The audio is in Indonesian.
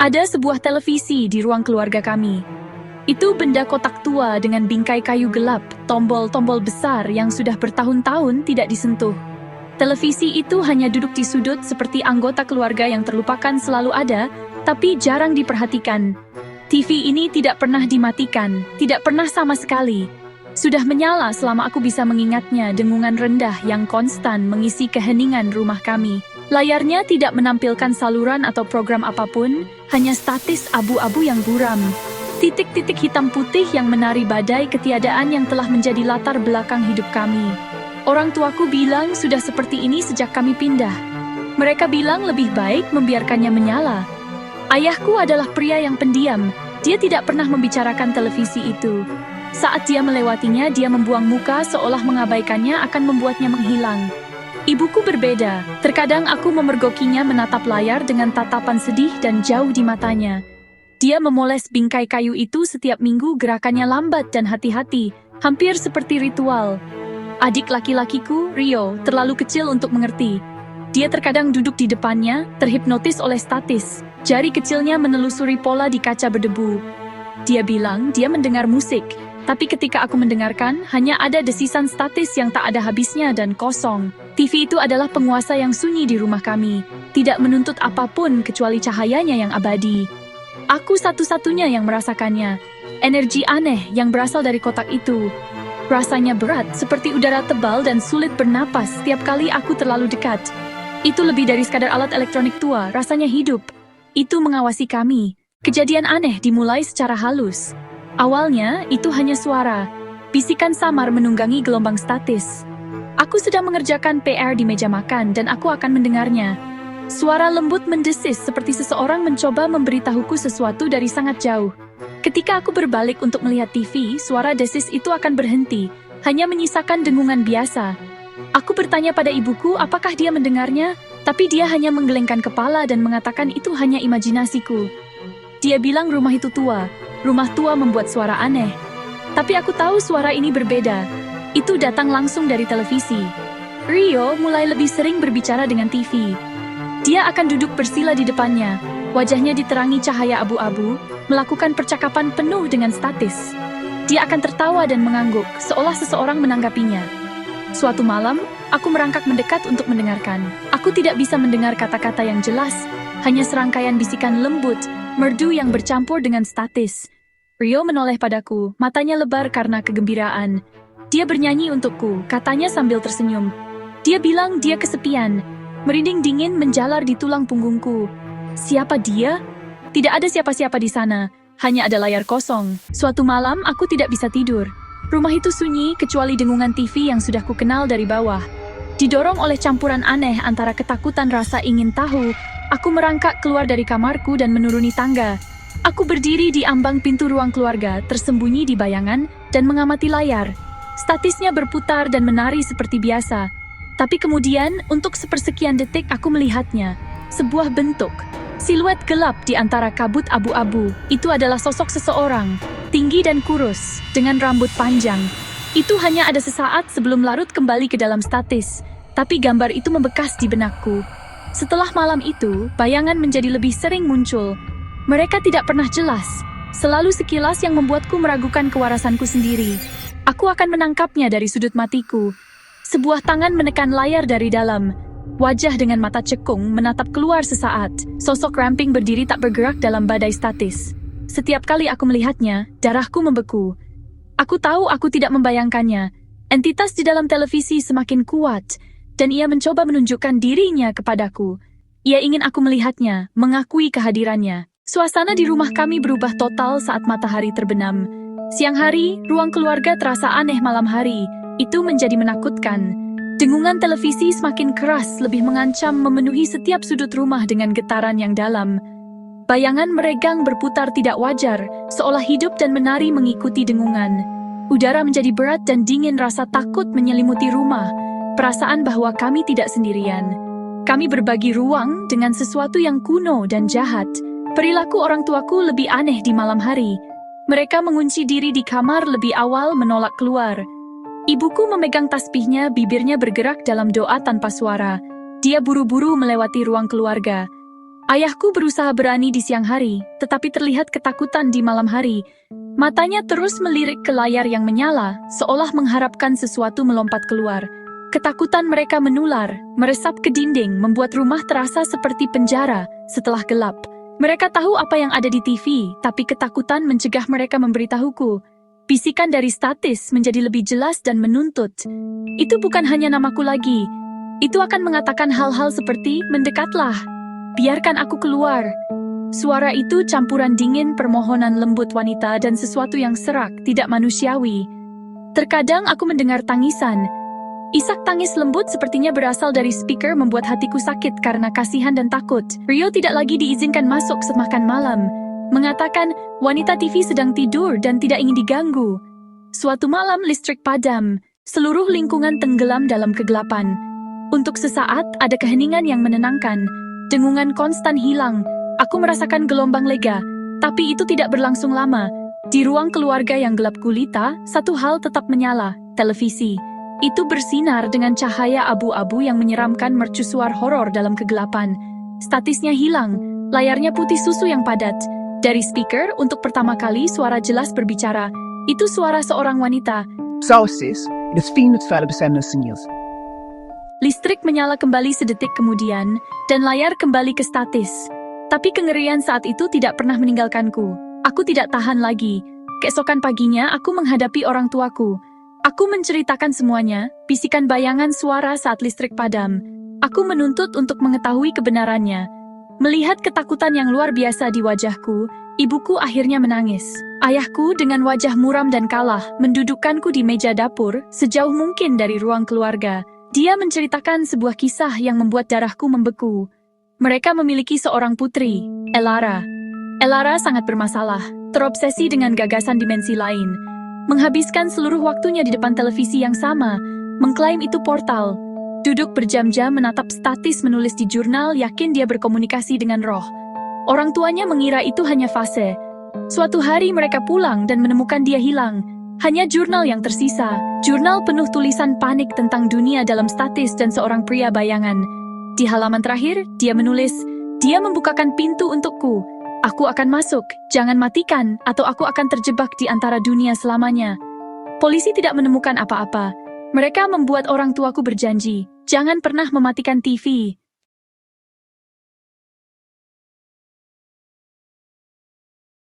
Ada sebuah televisi di ruang keluarga kami. Itu benda kotak tua dengan bingkai kayu gelap, tombol-tombol besar yang sudah bertahun-tahun tidak disentuh. Televisi itu hanya duduk di sudut seperti anggota keluarga yang terlupakan selalu ada, tapi jarang diperhatikan. TV ini tidak pernah dimatikan, tidak pernah sama sekali. Sudah menyala selama aku bisa mengingatnya, dengungan rendah yang konstan mengisi keheningan rumah kami. Layarnya tidak menampilkan saluran atau program apapun, hanya statis abu-abu yang buram. Titik-titik hitam putih yang menari badai ketiadaan yang telah menjadi latar belakang hidup kami. Orang tuaku bilang sudah seperti ini sejak kami pindah. Mereka bilang lebih baik membiarkannya menyala. Ayahku adalah pria yang pendiam. Dia tidak pernah membicarakan televisi itu. Saat dia melewatinya, dia membuang muka seolah mengabaikannya akan membuatnya menghilang. Ibuku berbeda. Terkadang aku memergokinya menatap layar dengan tatapan sedih dan jauh di matanya. Dia memoles bingkai kayu itu setiap minggu, gerakannya lambat dan hati-hati, hampir seperti ritual. Adik laki-lakiku, Rio, terlalu kecil untuk mengerti. Dia terkadang duduk di depannya, terhipnotis oleh statis. Jari kecilnya menelusuri pola di kaca berdebu. Dia bilang dia mendengar musik, tapi ketika aku mendengarkan, hanya ada desisan statis yang tak ada habisnya dan kosong. TV itu adalah penguasa yang sunyi di rumah kami, tidak menuntut apapun kecuali cahayanya yang abadi. Aku satu-satunya yang merasakannya. Energi aneh yang berasal dari kotak itu. Rasanya berat, seperti udara tebal dan sulit bernapas setiap kali aku terlalu dekat. Itu lebih dari sekadar alat elektronik tua, rasanya hidup. Itu mengawasi kami. Kejadian aneh dimulai secara halus. Awalnya, itu hanya suara. Bisikan samar menunggangi gelombang statis. Aku sedang mengerjakan PR di meja makan dan aku akan mendengarnya. Suara lembut mendesis seperti seseorang mencoba memberitahuku sesuatu dari sangat jauh. Ketika aku berbalik untuk melihat TV, suara desis itu akan berhenti, hanya menyisakan dengungan biasa. Aku bertanya pada ibuku apakah dia mendengarnya, tapi dia hanya menggelengkan kepala dan mengatakan itu hanya imajinasiku. Dia bilang rumah itu tua, rumah tua membuat suara aneh. Tapi aku tahu suara ini berbeda. Itu datang langsung dari televisi. Rio mulai lebih sering berbicara dengan TV. Dia akan duduk bersila di depannya, wajahnya diterangi cahaya abu-abu, melakukan percakapan penuh dengan statis. Dia akan tertawa dan mengangguk, seolah seseorang menanggapinya. Suatu malam, aku merangkak mendekat untuk mendengarkan. Aku tidak bisa mendengar kata-kata yang jelas, hanya serangkaian bisikan lembut, merdu yang bercampur dengan statis. Rio menoleh padaku, matanya lebar karena kegembiraan. Dia bernyanyi untukku, katanya sambil tersenyum. Dia bilang dia kesepian. Merinding dingin menjalar di tulang punggungku. Siapa dia? Tidak ada siapa-siapa di sana, hanya ada layar kosong. Suatu malam aku tidak bisa tidur. Rumah itu sunyi kecuali dengungan TV yang sudah kukenal dari bawah. Didorong oleh campuran aneh antara ketakutan rasa ingin tahu, aku merangkak keluar dari kamarku dan menuruni tangga. Aku berdiri di ambang pintu ruang keluarga, tersembunyi di bayangan dan mengamati layar. Statisnya berputar dan menari seperti biasa. Tapi kemudian, untuk sepersekian detik aku melihatnya. Sebuah bentuk. Siluet gelap di antara kabut abu-abu. Itu adalah sosok seseorang. Tinggi dan kurus, dengan rambut panjang. Itu hanya ada sesaat sebelum larut kembali ke dalam statis. Tapi gambar itu membekas di benakku. Setelah malam itu, bayangan menjadi lebih sering muncul. Mereka tidak pernah jelas. Selalu sekilas yang membuatku meragukan kewarasanku sendiri. Aku akan menangkapnya dari sudut matiku. Sebuah tangan menekan layar dari dalam. Wajah dengan mata cekung menatap keluar sesaat. Sosok ramping berdiri tak bergerak dalam badai statis. Setiap kali aku melihatnya, darahku membeku. Aku tahu aku tidak membayangkannya. Entitas di dalam televisi semakin kuat, dan ia mencoba menunjukkan dirinya kepadaku. Ia ingin aku melihatnya, mengakui kehadirannya. Suasana di rumah kami berubah total saat matahari terbenam. Siang hari, ruang keluarga terasa aneh malam hari. Itu menjadi menakutkan. Dengungan televisi semakin keras, lebih mengancam memenuhi setiap sudut rumah dengan getaran yang dalam. Bayangan meregang berputar tidak wajar, seolah hidup dan menari mengikuti dengungan. Udara menjadi berat dan dingin, rasa takut menyelimuti rumah. Perasaan bahwa kami tidak sendirian. Kami berbagi ruang dengan sesuatu yang kuno dan jahat. Perilaku orang tuaku lebih aneh di malam hari. Mereka mengunci diri di kamar lebih awal, menolak keluar. Ibuku memegang tasbihnya, bibirnya bergerak dalam doa tanpa suara. Dia buru-buru melewati ruang keluarga. Ayahku berusaha berani di siang hari, tetapi terlihat ketakutan di malam hari. Matanya terus melirik ke layar yang menyala, seolah mengharapkan sesuatu melompat keluar. Ketakutan mereka menular, meresap ke dinding, membuat rumah terasa seperti penjara setelah gelap. Mereka tahu apa yang ada di TV, tapi ketakutan mencegah mereka memberitahuku. Bisikan dari statis menjadi lebih jelas dan menuntut. Itu bukan hanya namaku lagi. Itu akan mengatakan hal-hal seperti, "Mendekatlah. Biarkan aku keluar." Suara itu campuran dingin permohonan lembut wanita dan sesuatu yang serak, tidak manusiawi. Terkadang aku mendengar tangisan. Isak tangis lembut sepertinya berasal dari speaker membuat hatiku sakit karena kasihan dan takut. Rio tidak lagi diizinkan masuk semakan malam. Mengatakan, wanita TV sedang tidur dan tidak ingin diganggu. Suatu malam listrik padam, seluruh lingkungan tenggelam dalam kegelapan. Untuk sesaat ada keheningan yang menenangkan, dengungan konstan hilang. Aku merasakan gelombang lega, tapi itu tidak berlangsung lama. Di ruang keluarga yang gelap gulita, satu hal tetap menyala, televisi. Itu bersinar dengan cahaya abu-abu yang menyeramkan mercusuar horor dalam kegelapan. Statisnya hilang, layarnya putih susu yang padat. Dari speaker, untuk pertama kali suara jelas berbicara. Itu suara seorang wanita. Zo sis, het is fijn dat vuile besemnis seniels. Listrik menyala kembali sedetik kemudian, dan layar kembali ke statis. Tapi kengerian saat itu tidak pernah meninggalkanku. Aku tidak tahan lagi. Keesokan paginya, aku menghadapi orang tuaku. Aku menceritakan semuanya, bisikan bayangan suara saat listrik padam. Aku menuntut untuk mengetahui kebenarannya. Melihat ketakutan yang luar biasa di wajahku, ibuku akhirnya menangis. Ayahku dengan wajah muram dan kalah mendudukkanku di meja dapur sejauh mungkin dari ruang keluarga. Dia menceritakan sebuah kisah yang membuat darahku membeku. Mereka memiliki seorang putri, Elara. Elara sangat bermasalah, terobsesi dengan gagasan dimensi lain. Menghabiskan seluruh waktunya di depan televisi yang sama, mengklaim itu portal. Duduk berjam-jam menatap statis menulis di jurnal, yakin dia berkomunikasi dengan roh. Orang tuanya mengira itu hanya fase. Suatu hari mereka pulang dan menemukan dia hilang. Hanya jurnal yang tersisa. Jurnal penuh tulisan panik tentang dunia dalam statis dan seorang pria bayangan. Di halaman terakhir, dia menulis, "Dia membukakan pintu untukku. Aku akan masuk, jangan matikan, atau aku akan terjebak di antara dunia selamanya." Polisi tidak menemukan apa-apa. Mereka membuat orang tuaku berjanji, jangan pernah mematikan TV.